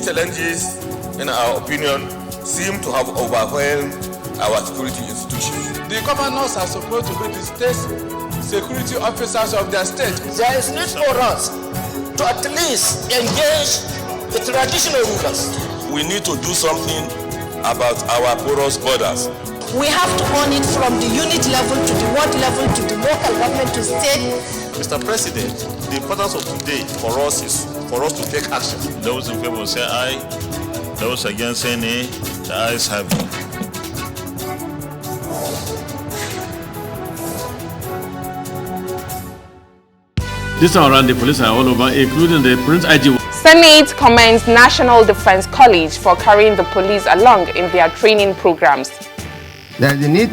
challenges, in our opinion, seem to have overwhelmed our security institutions. The governors are supposed to be the state security officers of their state. There is need for us to at least engage the traditional rulers. We need to do something about our porous borders. We have to own it from the unit level to the ward level to the local government to state. Mr. President, the importance of today for us is for us to take action. Those in favor say aye. Those against say nay. The ayes have it. This time around, the police are all over, including the Prince IG. Senate commends National Defense College for carrying the police along in their training programs. There is a need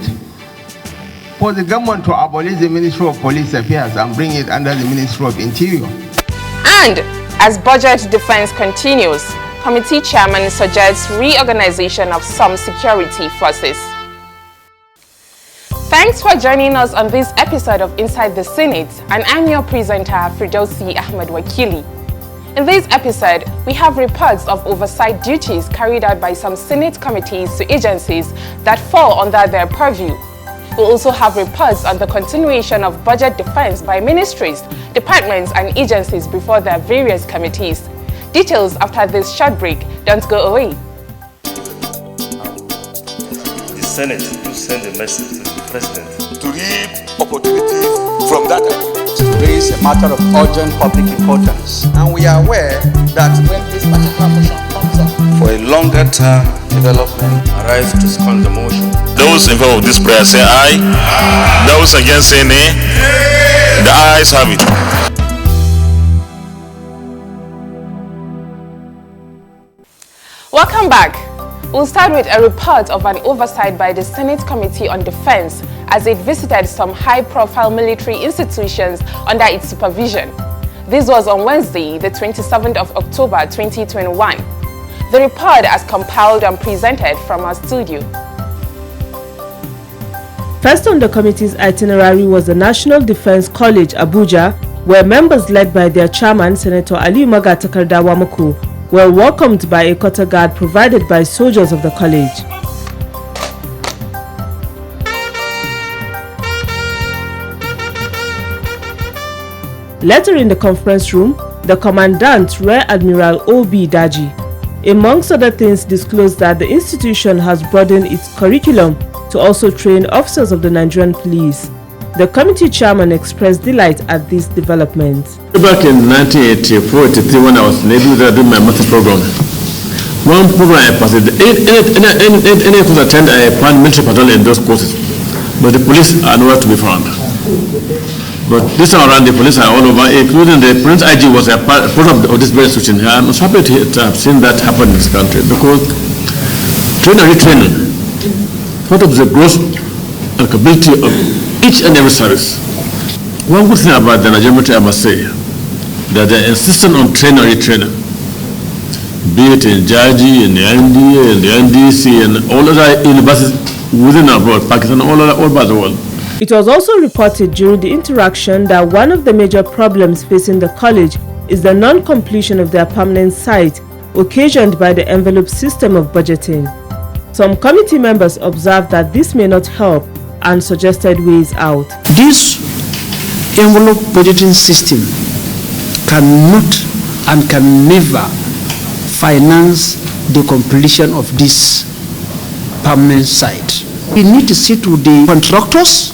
for the government to abolish the Ministry of Police Affairs and bring it under the Ministry of Interior. And as budget defense continues, committee chairman suggests reorganization of some security forces. Thanks for joining us on this episode of Inside the Senate, and I'm your presenter, Firdausi Ahmed Wakili. In this episode, we have reports of oversight duties carried out by some Senate committees to agencies that fall under their purview. We'll also have reports on the continuation of budget defense by ministries, departments and agencies before their various committees. Details after this short break. Don't go away. The Senate will send a message to the President to reap opportunities from that. Today is a matter of urgent public importance, and we are aware that when this particular motion comes up for a longer term development, arise to second the motion. Those in favor of this prayer say aye. Those against say nay. The ayes have it. Welcome back. We'll start with a report of an oversight by the Senate Committee on Defense as it visited some high-profile military institutions under its supervision. This was on Wednesday, the 27th of October 2021. The report is compiled and presented from our studio. First on the committee's itinerary was the National Defense College, Abuja, where members led by their chairman, Senator Ali Magatakarda Wamako, were welcomed by a quarter guard provided by soldiers of the college. Later in the conference room, the Commandant, Rear Admiral O.B. Daji, amongst other things, disclosed that the institution has broadened its curriculum to also train officers of the Nigerian police. The committee chairman expressed delight at this development. Back in 1984-83, when I was in Abuja doing my master's program, one program I passed, any course attend, I found military patrol in those courses, but the police are nowhere to be found. But this time around, the police are all over, including the Prince IG was a part of this very situation. I'm happy to have seen that happen in this country, because training and retraining, part of the growth and capability of each and every service. One good thing about the Nigerian military, I must say, that they're insistent on training and retraining, be it in JAGI, in the NDA, in the NDC, and all other universities within and abroad, Pakistan, all over the world. It was also reported during the interaction that one of the major problems facing the college is the non-completion of their permanent site, occasioned by the envelope system of budgeting. Some committee members observed that this may not help and suggested ways out. This envelope budgeting system cannot and can never finance the completion of this permanent site. We need to sit with the contractors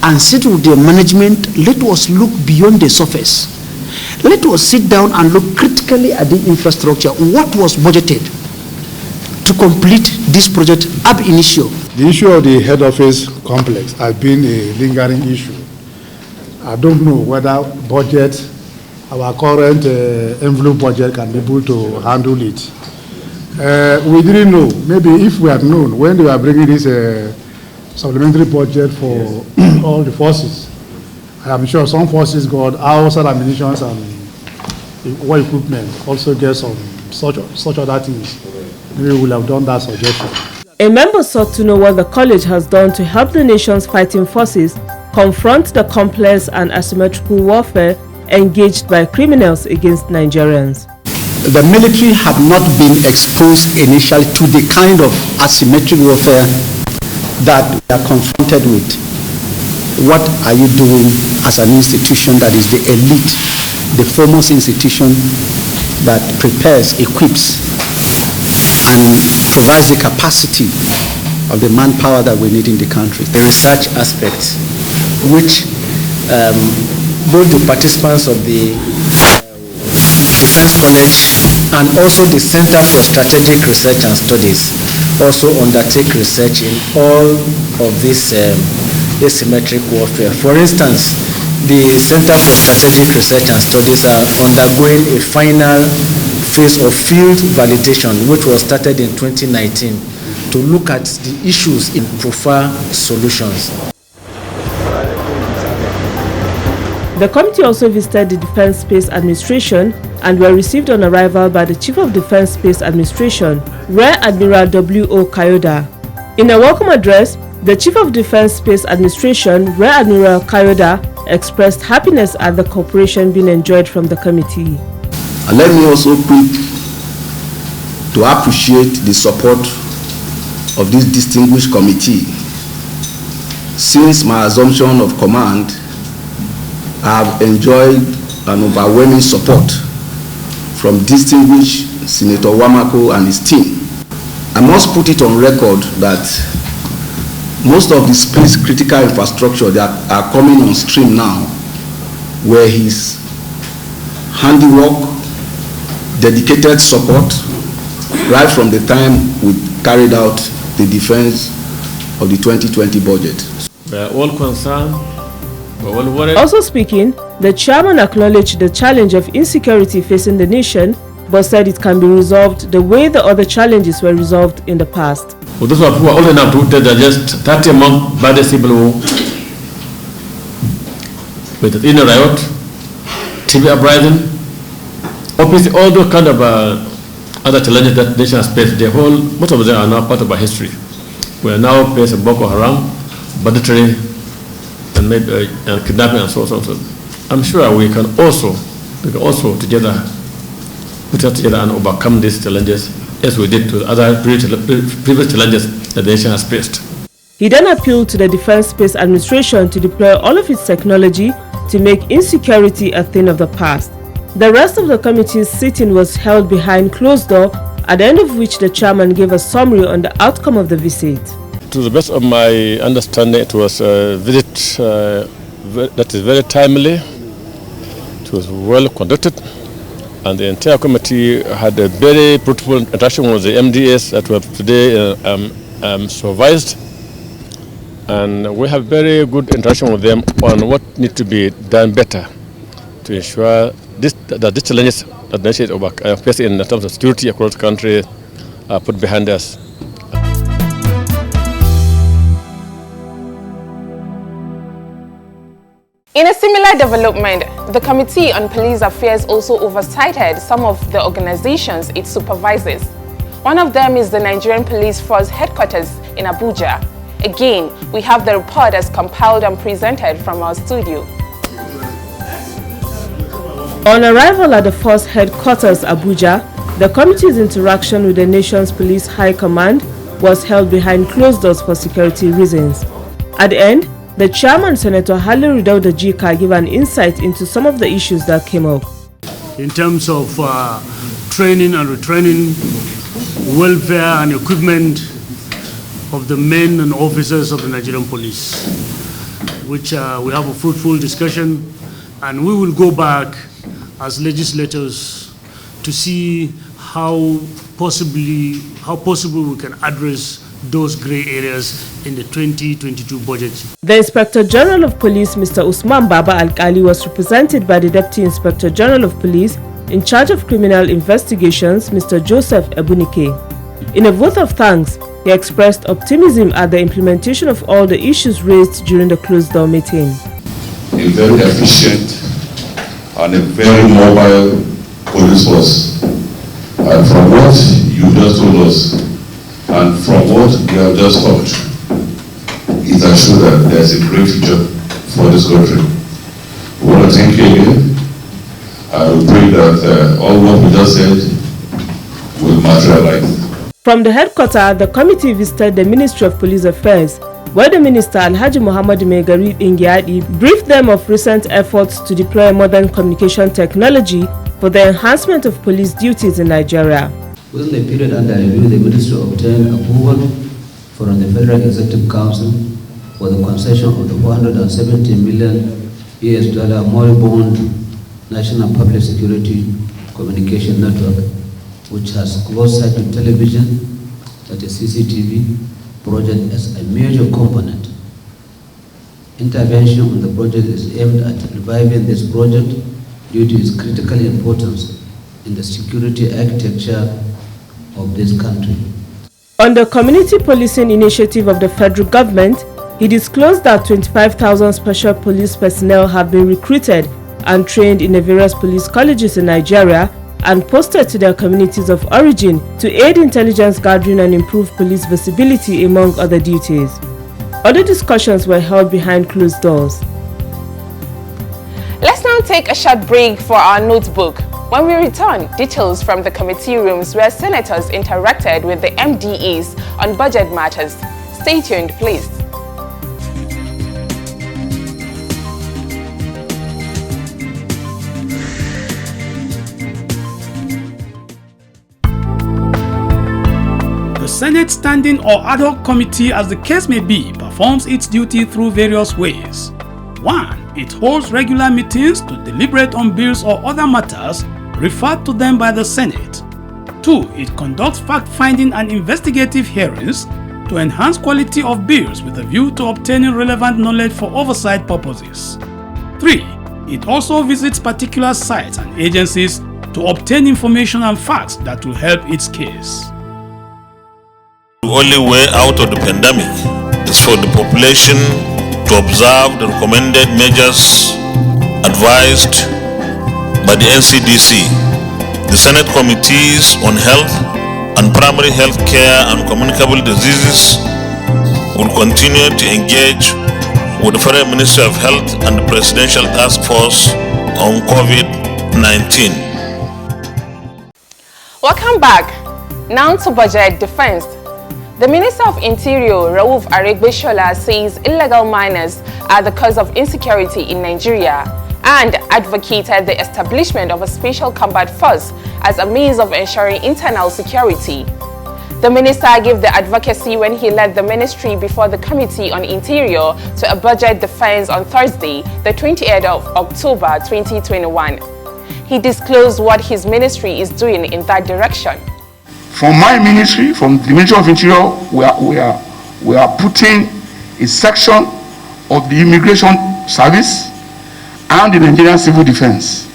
and sit with the management. Let us look beyond the surface. Let us sit down and look critically at the infrastructure. What was budgeted to complete this project ab initio? The issue of the head office complex has been a lingering issue. I don't know whether budget, our current envelope budget, can be able to handle it. We didn't know. Maybe if we had known when they were bringing this supplementary budget for all the forces, I'm sure some forces got outside ammunition and war equipment, also get some such other things. Maybe we will have done that suggestion. A member sought to know what the college has done to help the nation's fighting forces confront the complex and asymmetrical warfare engaged by criminals against Nigerians. the military have not been exposed initially to the kind of asymmetric warfare that we are confronted with. What are you doing as an institution that is the elite, the foremost institution that prepares, equips, and provides the capacity of the manpower that we need in the country? The research aspect, which both the participants of the Defense College and also the Center for Strategic Research and Studies also undertake research in all of this asymmetric warfare. For instance, the Center for Strategic Research and Studies are undergoing a final phase of field validation, which was started in 2019, to look at the issues in profile solutions. The committee also visited the Defense Space Administration and were received on arrival by the Chief of Defense Space Administration, Rear Admiral W.O. Kayoda. In a welcome address, the Chief of Defense Space Administration, Rear Admiral Kayoda, expressed happiness at the cooperation being enjoyed from the committee. And let me also quick to appreciate the support of this distinguished committee. Since my assumption of command, I have enjoyed an overwhelming support from distinguished Senator Wamako and his team. I must put it on record that most of the space critical infrastructure that are coming on stream now were his handiwork, dedicated support, right from the time we carried out the defense of the 2020 budget. We are all concerned. Also speaking, the chairman acknowledged the challenge of insecurity facing the nation, but said it can be resolved the way the other challenges were resolved in the past. For those who are old enough to digest 30-month bad civil war, with the inner riot, TV uprising, obviously all those kind of other challenges that the nation has faced, most of them are now part of our history. We are now facing Boko Haram, banditry, and kidnapping and so on. I'm sure we can also together put us together and overcome these challenges as we did to other previous challenges that the nation has faced. He then appealed to the Defense Space Administration to deploy all of its technology to make insecurity a thing of the past. The rest of the committee's sitting was held behind closed door, at the end of which the chairman gave a summary on the outcome of the visit. To the best of my understanding, it was a visit that is very timely. It was well conducted, and the entire committee had a very fruitful interaction with the MDS that were today supervised, and we have very good interaction with them on what needs to be done better to ensure that these challenges that the nation is facing in terms of security across the country are put behind us. In a similar development, the Committee on Police Affairs also oversighted some of the organizations it supervises. One of them is the Nigerian Police Force Headquarters in Abuja. Again, we have the report as compiled and presented from our studio. On arrival at the Force Headquarters, Abuja, the committee's interaction with the nation's police high command was held behind closed doors for security reasons. At the end, the chairman, Senator Haliru Dauda Jika, gave an insight into some of the issues that came up. In terms of training and retraining, welfare and equipment of the men and officers of the Nigerian police, which we have a fruitful discussion, and we will go back as legislators to see how possible we can address those gray areas in the 2022 budget. The Inspector General of Police, Mr. Usman Baba Al-Kali, was represented by the Deputy Inspector General of Police in charge of criminal investigations, Mr. Joseph Ebunike. In a vote of thanks, he expressed optimism at the implementation of all the issues raised during the closed-door meeting. A very efficient and a very mobile police force. And from what you just told us, and from what we have just heard, it assures that there is a great future for this country. We want to thank you again, I will pray that all what we just said will materialize. From the headquarters, the committee visited the Ministry of Police Affairs, where the Minister Alhaji Muhammad Megari Ingiadi briefed them of recent efforts to deploy modern communication technology for the enhancement of police duties in Nigeria. Within the period under review, the Ministry obtained approval from the Federal Executive Council for the concession of the $470 million moribund National Public Security Communication Network, which has close-sight to television, that is CCTV, project as a major component. Intervention on the project is aimed at reviving this project due to its critical importance in the security architecture of this country. On the community policing initiative of the federal government, he disclosed that 25,000 special police personnel have been recruited and trained in the various police colleges in Nigeria and posted to their communities of origin to aid intelligence gathering and improve police visibility, among other duties. Other discussions were held behind closed doors. Let's now take a short break for our notebook. When we return, details from the committee rooms where senators interacted with the MDAs on budget matters. Stay tuned, please. The Senate Standing or Ad hoc Committee, as the case may be, performs its duty through various ways. 1. It holds regular meetings to deliberate on bills or other matters referred to them by the Senate. 2. It conducts fact-finding and investigative hearings to enhance quality of bills with a view to obtaining relevant knowledge for oversight purposes. 3. It also visits particular sites and agencies to obtain information and facts that will help its case. The only way out of the pandemic is for the population to observe the recommended measures advised by the NCDC. The Senate Committees on Health and Primary Health Care and Communicable Diseases will continue to engage with the Federal Ministry of Health and the Presidential Task Force on COVID-19. Welcome back. Now to budget defense. The Minister of Interior, Rauf Aregbesola, says illegal miners are the cause of insecurity in Nigeria and advocated the establishment of a special combat force as a means of ensuring internal security. The minister gave the advocacy when he led the ministry before the Committee on Interior to a budget defense on Thursday, the 28th of October 2021. He disclosed what his ministry is doing in that direction. From my ministry, from the Ministry of Interior, we are putting a section of the Immigration Service and the Nigerian Civil Defense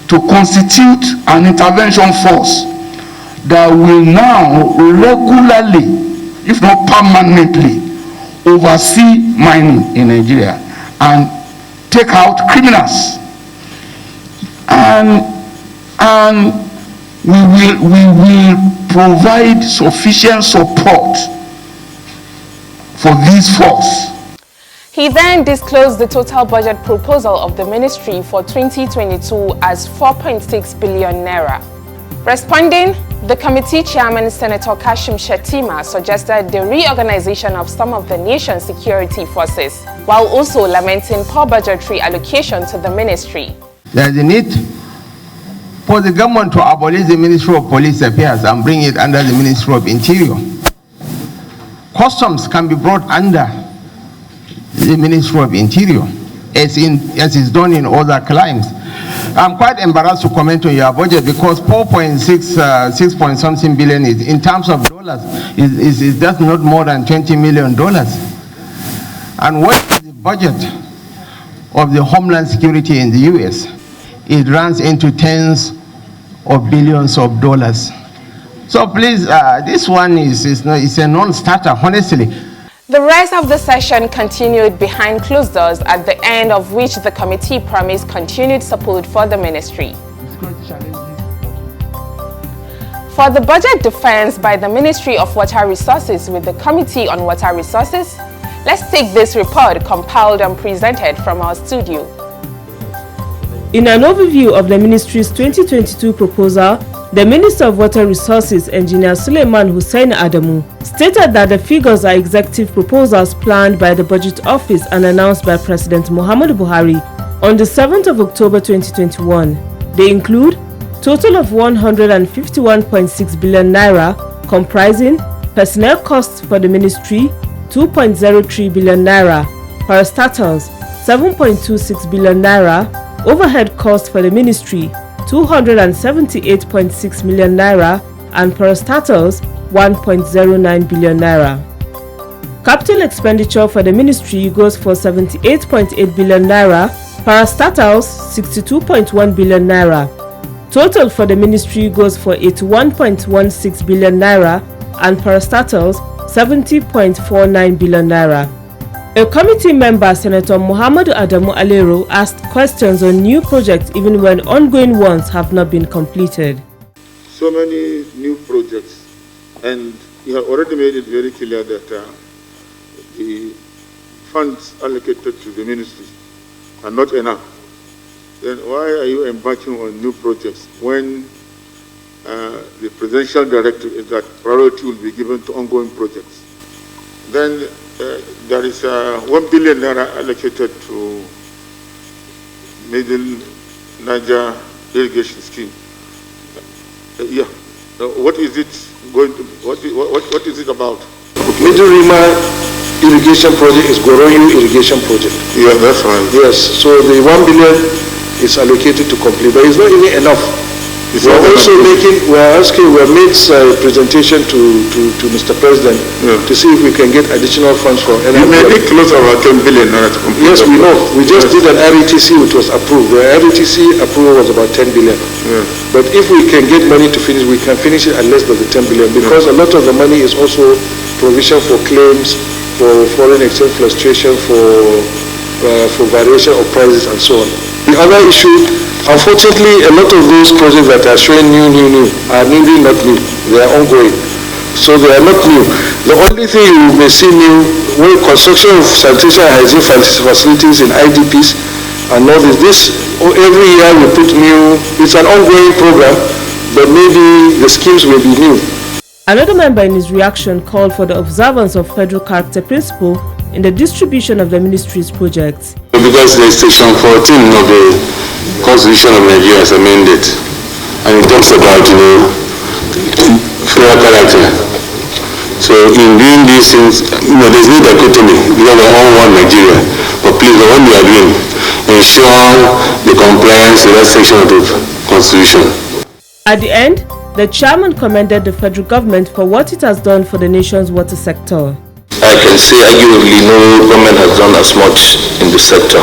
to constitute an intervention force that will now regularly, if not permanently, oversee mining in Nigeria and take out criminals. And we will provide sufficient support for this force. He then disclosed the total budget proposal of the ministry for 2022 as 4.6 billion naira. Responding, the committee chairman, Senator Kashim Shettima, suggested the reorganization of some of the nation's security forces, while also lamenting poor budgetary allocation to the ministry. There is a need for the government to abolish the Ministry of Police Affairs and bring it under the Ministry of Interior. Customs can be brought under the Ministry of Interior, as is done in other climes. I'm quite embarrassed to comment on your budget because 6 point something billion is, in terms of dollars, is just not more than $20 million. And what is the budget of the Homeland Security in the US? It runs into tens of billions of dollars. So please, this one is a non-starter, honestly. The rest of the session continued behind closed doors, at the end of which the committee promised continued support for the ministry. For the budget defense by the Ministry of Water Resources with the Committee on Water Resources, let's take this report compiled and presented from our studio. In an overview of the Ministry's 2022 proposal, the Minister of Water Resources, Engineer Suleiman Hussein Adamu, stated that the figures are executive proposals planned by the Budget Office and announced by President Muhammadu Buhari on the 7th of October 2021. They include total of 151.6 billion naira, comprising personnel costs for the ministry 2.03 billion naira, parastatals 7.26 billion naira, overhead costs for the ministry 278.6 million naira, and parastatals 1.09 billion naira. Capital expenditure for the ministry goes for 78.8 billion naira, parastatals 62.1 billion naira. Total for the ministry goes for 81.16 billion naira and parastatals 70.49 billion naira. A committee member, Senator Muhammadu Adamu Alero, asked questions on new projects even when ongoing ones have not been completed. So many new projects, and you have already made it very clear that the funds allocated to the ministry are not enough. Then why are you embarking on new projects when the presidential directive is that priority will be given to ongoing projects? Then there is 1 billion naira allocated to Middle Niger irrigation scheme. What is it going to? What is it about? Middle Rima irrigation project is Goroyu irrigation project. Yeah, that's right. Yes, so the 1 billion is allocated to complete, but it's not even enough. We are also making, we are made a presentation to Mr. President to see if we can get additional funds for energy. You may be close to about 10 billion naira to complete. Yes, we know. We just did an RETC which was approved. The RETC approval was about 10 billion. But if we can get money to finish, we can finish it at less than the 10 billion because a lot of the money is also provision for claims, for foreign exchange fluctuation, for variation of prices and so on. The other issue, unfortunately, a lot of those projects that are showing new are really not new. They are ongoing. So they are not new. The only thing you may see new, when construction of sanitation and hygiene facilities in IDPs and all this, every year we put new, it's an ongoing program, but maybe the schemes will be new. Another member in his reaction called for the observance of federal character principle in the distribution of the ministry's projects. Because the section 14 of the Constitution of Nigeria is amended, and it talks about federal character. So in doing these things, there's no dichotomy because we're all one Nigeria. But please, what we are doing, ensure the compliance with that section of the Constitution. At the end, the chairman commended the federal government for what it has done for the nation's water sector. I can say arguably no government has done as much in the sector.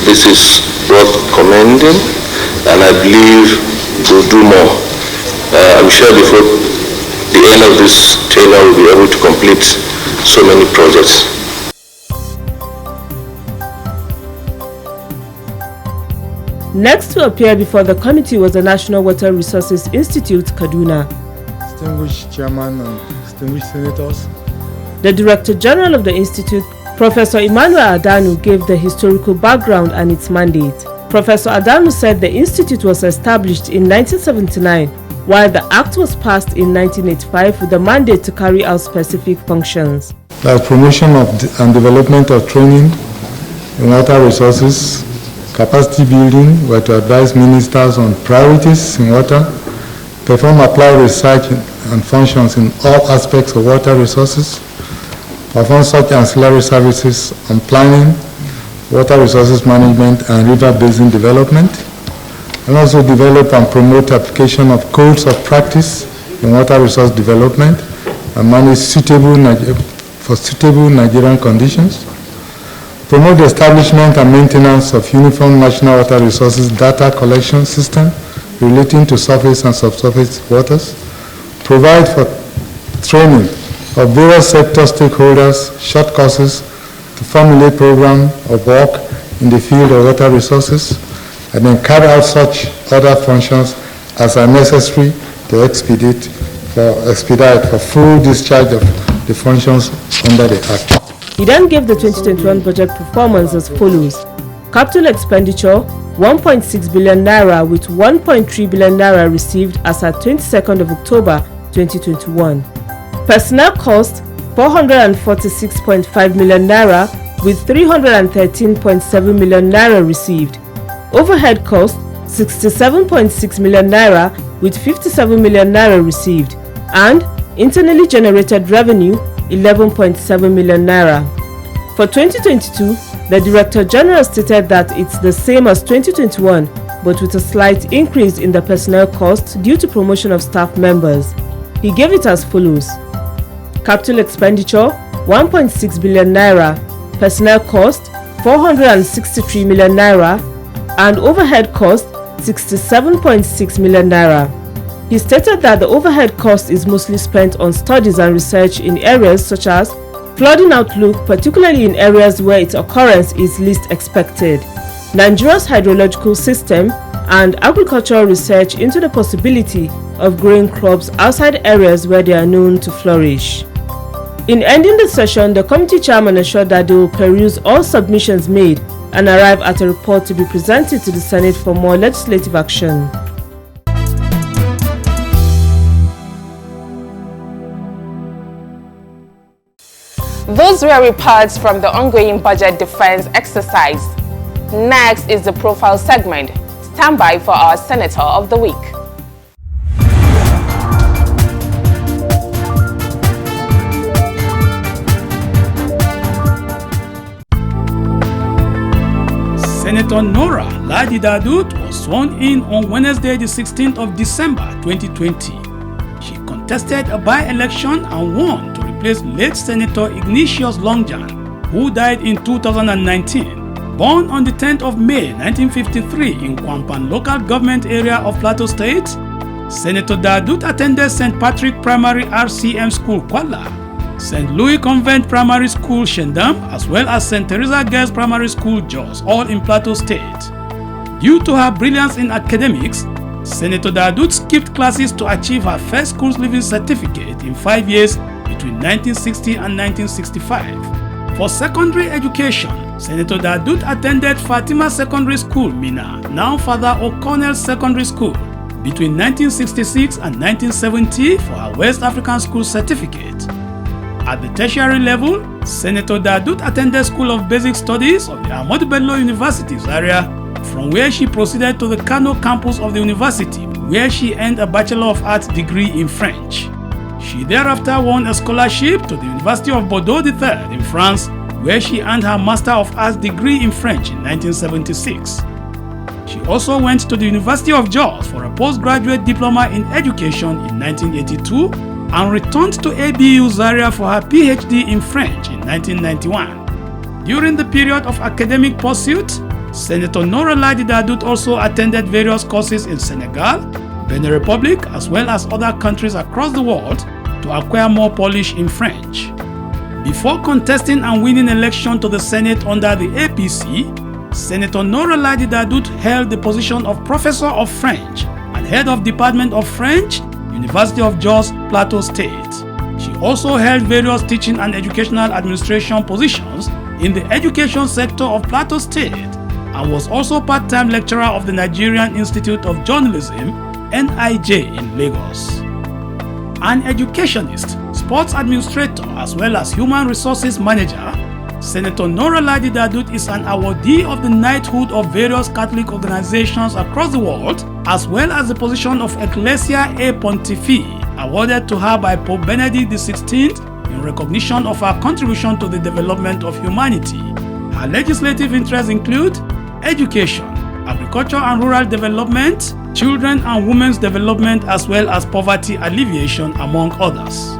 This is worth commending, and I believe we'll do more. I'm sure before the end of this tenure we'll be able to complete so many projects. Next to appear before the committee was the National Water Resources Institute, Kaduna. Distinguished Chairman and distinguished Senators. The Director General of the Institute, Professor Emmanuel Adanu, gave the historical background and its mandate. Professor Adanu said the Institute was established in 1979, while the Act was passed in 1985 with the mandate to carry out specific functions. The promotion of and development of training in water resources, capacity building were to advise ministers on priorities in water, perform applied research and functions in all aspects of water resources, perform such ancillary services on planning, water resources management and river basin development, and also develop and promote application of codes of practice in water resource development and manage suitable Nigerian conditions, promote the establishment and maintenance of uniform national water resources data collection system relating to surface and subsurface waters, provide for training of various sector stakeholders, short courses to formulate program of work in the field of water resources, and then carry out such other functions as are necessary to expedite for full discharge of the functions under the Act. He then gave the 2021 budget performance as follows. Capital expenditure 1.6 billion naira, with 1.3 billion naira received as at 22nd of October 2021. Personnel cost 446.5 million naira, with 313.7 million naira received. Overhead cost 67.6 million naira, with 57 million naira received, and internally generated revenue 11.7 million naira. For 2022, the Director General stated that it's the same as 2021, but with a slight increase in the personnel cost due to promotion of staff members. He gave it as follows: capital expenditure 1.6 billion naira, personnel cost 463 million naira, and overhead cost 67.6 million naira. He stated that the overhead cost is mostly spent on studies and research in areas such as flooding outlook, particularly in areas where its occurrence is least expected, Nigeria's hydrological system, and agricultural research into the possibility of growing crops outside areas where they are known to flourish. In ending the session, the committee chairman assured that they will peruse all submissions made and arrive at a report to be presented to the Senate for more legislative action. Those were reports from the ongoing budget defense exercise. Next is the profile segment. Stand by for our Senator of the Week. Senator Nora Ladi Dadut was sworn in on Wednesday, the 16th of December 2020. She contested a by-election and won to replace late Senator Ignatius Longjan, who died in 2019. Born on the 10th of May 1953 in Kwampan local government area of Plateau State, Senator Dadut attended St. Patrick Primary RCM School, Kuala, St. Louis Convent Primary School, Shendam, as well as St. Teresa Girls Primary School, Jos, all in Plateau State. Due to her brilliance in academics, Senator Dadut skipped classes to achieve her first school leaving certificate in 5 years between 1960 and 1965. For secondary education, Senator Dadut attended Fatima Secondary School, Mina, now Father O'Connell Secondary School, between 1966 and 1970 for her West African School certificate. At the tertiary level, Senator Dadut attended School of Basic Studies of the Ahmadu Bello University area, from where she proceeded to the Kano campus of the university, where she earned a Bachelor of Arts degree in French. She thereafter won a scholarship to the University of Bordeaux III in France, where she earned her Master of Arts degree in French in 1976. She also went to the University of Jos for a postgraduate diploma in education in 1982 and returned to ABU Zaria for her PhD in French in 1991. During the period of academic pursuit, Senator Nora Ladi Dadut also attended various courses in Senegal, Benin Republic, as well as other countries across the world to acquire more polish in French. Before contesting and winning election to the Senate under the APC, Senator Nora Ladi Dadut held the position of Professor of French and Head of Department of French, University of Jos, Plateau State. She also held various teaching and educational administration positions in the education sector of Plateau State and was also part-time lecturer of the Nigerian Institute of Journalism, NIJ, in Lagos. An educationist, sports administrator, as well as human resources manager, Senator Nora Ladi Dadut is an awardee of the knighthood of various Catholic organizations across the world, as well as the position of Ecclesia A Pontifi, awarded to her by Pope Benedict XVI in recognition of her contribution to the development of humanity. Her legislative interests include education, agriculture and rural development, children and women's development, as well as poverty alleviation, among others.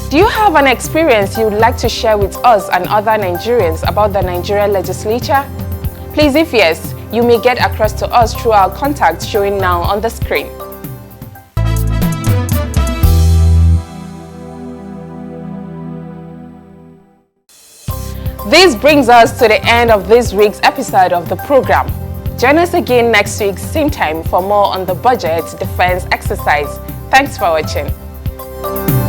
Do you have an experience you would like to share with us and other Nigerians about the Nigerian legislature? Please, if yes, you may get across to us through our contacts showing now on the screen. This brings us to the end of this week's episode of the program. Join us again next week, same time, for more on the budget defense exercise. Thanks for watching. Abuja.